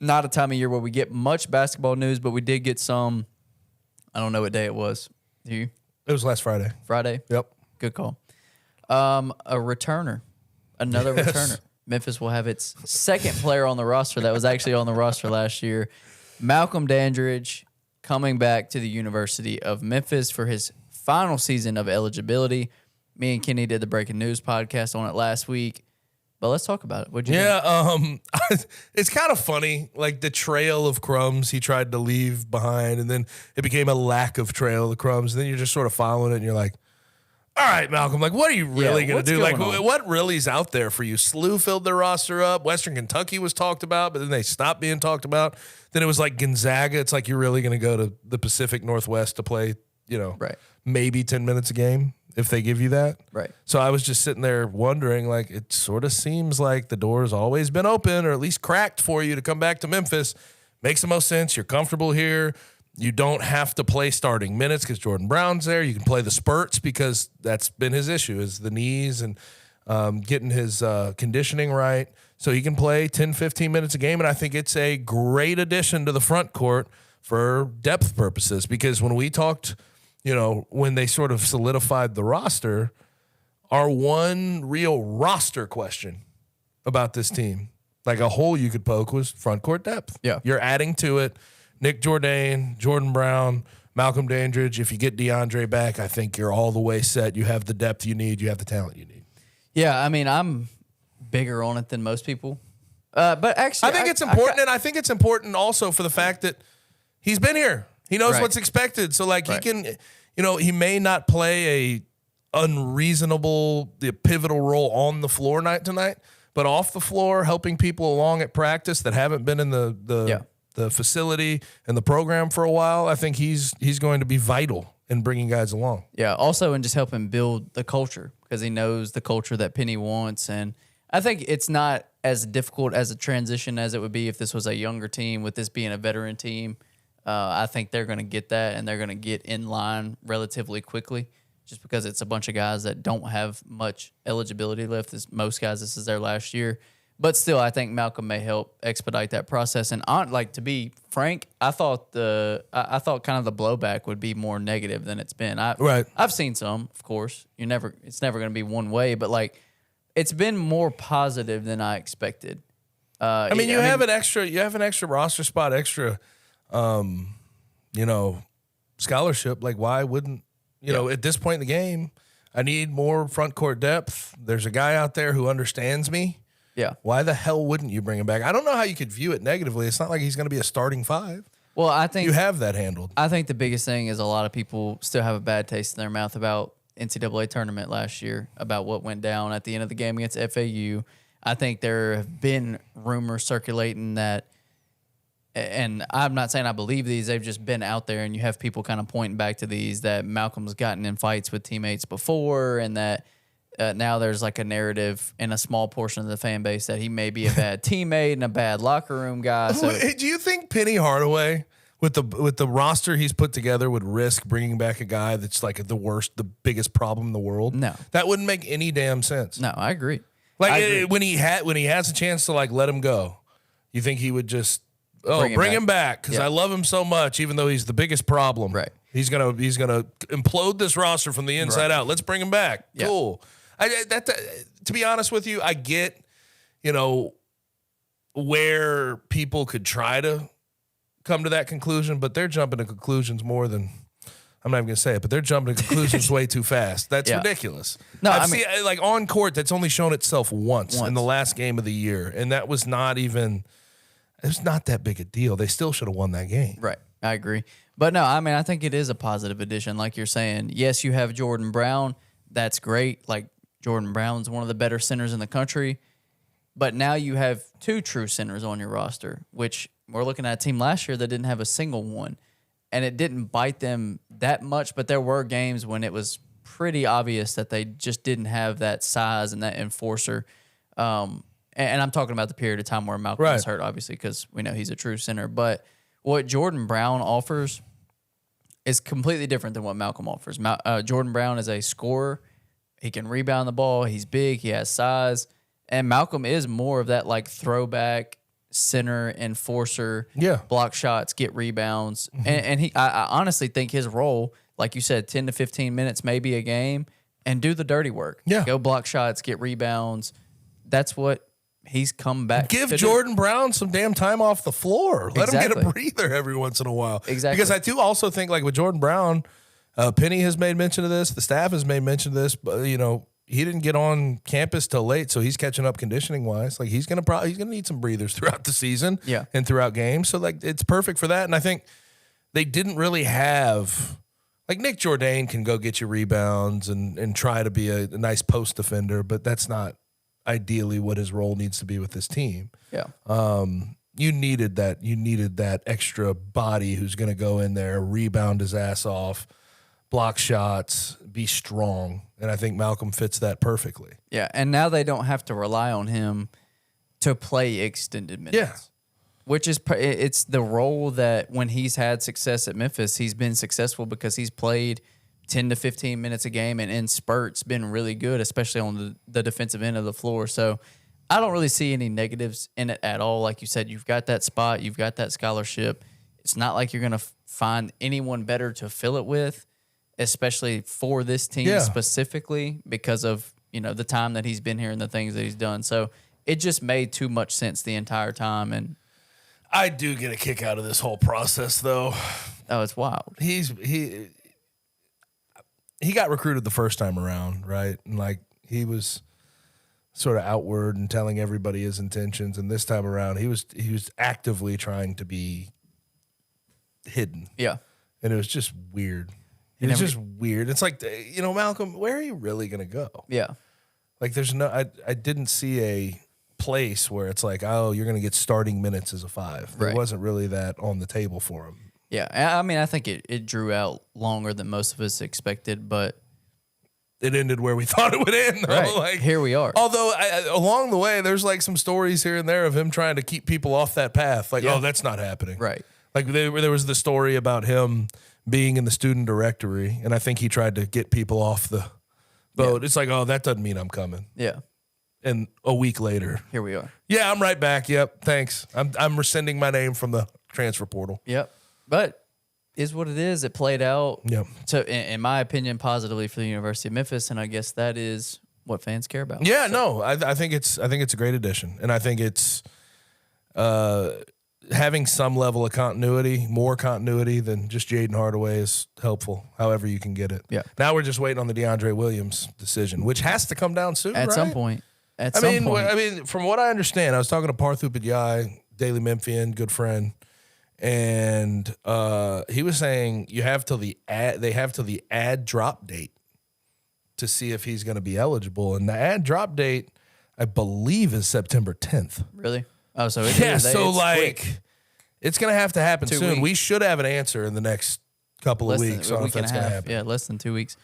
not a time of year where we get much basketball news, but we did get some. I don't know what day it was. Do you? It was last Friday. Friday? Yep. Good call. A returner. Another returner. Memphis will have its second player on the roster that was actually on the roster last year. Malcolm Dandridge coming back to the University of Memphis for his final season of eligibility. Me and Kenny did the Breaking News podcast on it last week. But let's talk about it. What'd you think? It's kind of funny, like the trail of crumbs he tried to leave behind, and then it became a lack of trail of crumbs, and then you're just sort of following it, and you're like, all right, Malcolm, like, what are you really going to do? Like, what really is out there for you? SLU filled their roster up. Western Kentucky was talked about, but then they stopped being talked about. Then it was like Gonzaga. It's like you're really going to go to the Pacific Northwest to play, maybe 10 minutes a game if they give you that. Right. So I was just sitting there wondering, like, it sort of seems like the door's always been open or at least cracked for you to come back to Memphis. Makes the most sense. You're comfortable here. You don't have to play starting minutes because Jordan Brown's there. You can play the spurts because that's been his issue, is the knees and getting his conditioning right. So he can play 10, 15 minutes a game, and I think it's a great addition to the front court for depth purposes because when we talked, when they sort of solidified the roster, our one real roster question about this team, like a hole you could poke, was front court depth. Yeah. You're adding to it. Nick Jourdain, Jordan Brown, Malcolm Dandridge. If you get DeAndre back, I think you're all the way set. You have the depth you need. You have the talent you need. Yeah, I mean, I'm bigger on it than most people. But actually, I think it's important, and I think it's important also for the fact that he's been here. He knows what's expected. So, like, he can, he may not play a unreasonable, pivotal role on the floor night to night, but off the floor, helping people along at practice that haven't been in the facility and the program for a while, I think he's going to be vital in bringing guys along. Yeah, also in just helping build the culture because he knows the culture that Penny wants. And I think it's not as difficult as a transition as it would be if this was a younger team, with this being a veteran team. I think they're going to get that, and they're going to get in line relatively quickly just because it's a bunch of guys that don't have much eligibility left. As most guys, this is their last year. But still, I think Malcolm may help expedite that process. And to be frank, I thought kind of the blowback would be more negative than it's been. I've seen some, of course. It's never going to be one way, but like it's been more positive than I expected. You have an extra roster spot, extra, scholarship. Like, why wouldn't at this point in the game, I need more front court depth. There's a guy out there who understands me. Yeah. Why the hell wouldn't you bring him back? I don't know how you could view it negatively. It's not like he's going to be a starting five. Well, I think you have that handled. I think the biggest thing is a lot of people still have a bad taste in their mouth about NCAA tournament last year, about what went down at the end of the game against FAU. I think there have been rumors circulating that, and I'm not saying I believe these, they've just been out there, and you have people kind of pointing back to these, that Malcolm's gotten in fights with teammates before, and that now there's like a narrative in a small portion of the fan base that he may be a bad teammate and a bad locker room guy. So, do you think Penny Hardaway, with the roster he's put together, would risk bringing back a guy that's like the biggest problem in the world? No, that wouldn't make any damn sense. No, I agree. When he has a chance to like let him go, you think he would just bring him back because I love him so much, even though he's the biggest problem. Right. He's gonna implode this roster from the inside out. Let's bring him back. Yeah. Cool. To be honest with you, I get, where people could try to come to that conclusion, but they're jumping to conclusions more than, I'm not even going to say it, but they're jumping to conclusions way too fast. That's ridiculous. No, like on court, that's only shown itself once in the last game of the year, and that was not even, it was not that big a deal. They still should have won that game. Right. I agree. But no, I think it is a positive addition, like you're saying. Yes, you have Jordan Brown. That's great. Like, Jordan Brown's one of the better centers in the country. But now you have two true centers on your roster, which we're looking at a team last year that didn't have a single one. And it didn't bite them that much, but there were games when it was pretty obvious that they just didn't have that size and that enforcer. And I'm talking about the period of time where Malcolm was hurt, obviously, because we know he's a true center. But what Jordan Brown offers is completely different than what Malcolm offers. Jordan Brown is a scorer. He can rebound the ball. He's big. He has size. And Malcolm is more of that like throwback center, enforcer, Yeah. block shots, get rebounds. And I honestly think his role, like you said, 10 to 15 minutes, maybe a game, and do the dirty work. Yeah. Go block shots, get rebounds. That's what he's come back Give to Jordan Brown some damn time off the floor. Let him get a Exactly. breather every once in a while. Exactly. Because I do also think, like with Jordan Brown, Penny has made mention of this. The staff has made mention of this. But he didn't get on campus till late, so he's catching up conditioning wise. Like he's gonna need some breathers throughout the season, Yeah. and throughout games. So like it's perfect for that. And I think they didn't really have like Nick Jourdain can go get you rebounds and try to be a nice post defender, but that's not ideally what his role needs to be with this team. Yeah. You needed that. You needed that extra body who's going to go in there, rebound his ass off, block shots, be strong. And I think Malcolm fits that perfectly. Yeah, and now they don't have to rely on him to play extended minutes. Yeah. Which is it's the role that when he's had success at Memphis, he's been successful because he's played 10 to 15 minutes a game and in spurts been really good, especially on the defensive end of the floor. So I don't really see any negatives in it at all. Like you said, you've got that spot, you've got that scholarship. It's not like you're going to find anyone better to fill it with, especially for this team specifically because of, the time that he's been here and the things that he's done. So it just made too much sense the entire time. And I do get a kick out of this whole process, though. oh, it's wild. He got recruited the first time around, right? And like he was sort of outward and telling everybody his intentions, and this time around he was actively trying to be hidden. Yeah. And it was just weird. It was just weird. It's like, Malcolm, where are you really going to go? Yeah. Like there's I didn't see a place where it's like, oh, you're going to get starting minutes as a 5. There Right. wasn't really that on the table for him. Yeah. I mean, I think it drew out longer than most of us expected, but It ended where we thought it would end. Though. right. Like Here we are. Although along the way, there's like some stories here and there of him trying to keep people off that path. Like, Yeah. oh, that's not happening. Right. Like there was the story about him being in the student directory, and I think he tried to get people off the boat. It's like, oh, that doesn't mean I'm coming. Yeah. And a week later, Here we are. yeah, I'm right back. Yep, thanks. I'm rescinding my name from the transfer portal. Yep. But is what it is. It played out, Yep. in my opinion, positively for the University of Memphis, and I guess that is what fans care about. Yeah, no, I think it's a great addition, and I think it's having some level of continuity, more continuity than just Jaden Hardaway is helpful. However you can get it. Yeah. Now we're just waiting on the DeAndre Williams decision, which has to come down soon. At right? some point. At I some mean, point. from what I understand, I was talking to Parthu Padyai, Daily Memphian, good friend, and he was saying they have till the ad drop date to see if he's going to be eligible, and the ad drop date, I believe, is September 10th. Really? Oh, so it Yeah, is. so It's like quick. it's going to have to happen 2 soon. weeks. We should have an answer in the next couple of weeks A on if week and that's a going to half. happen. Yeah, less than 2 weeks.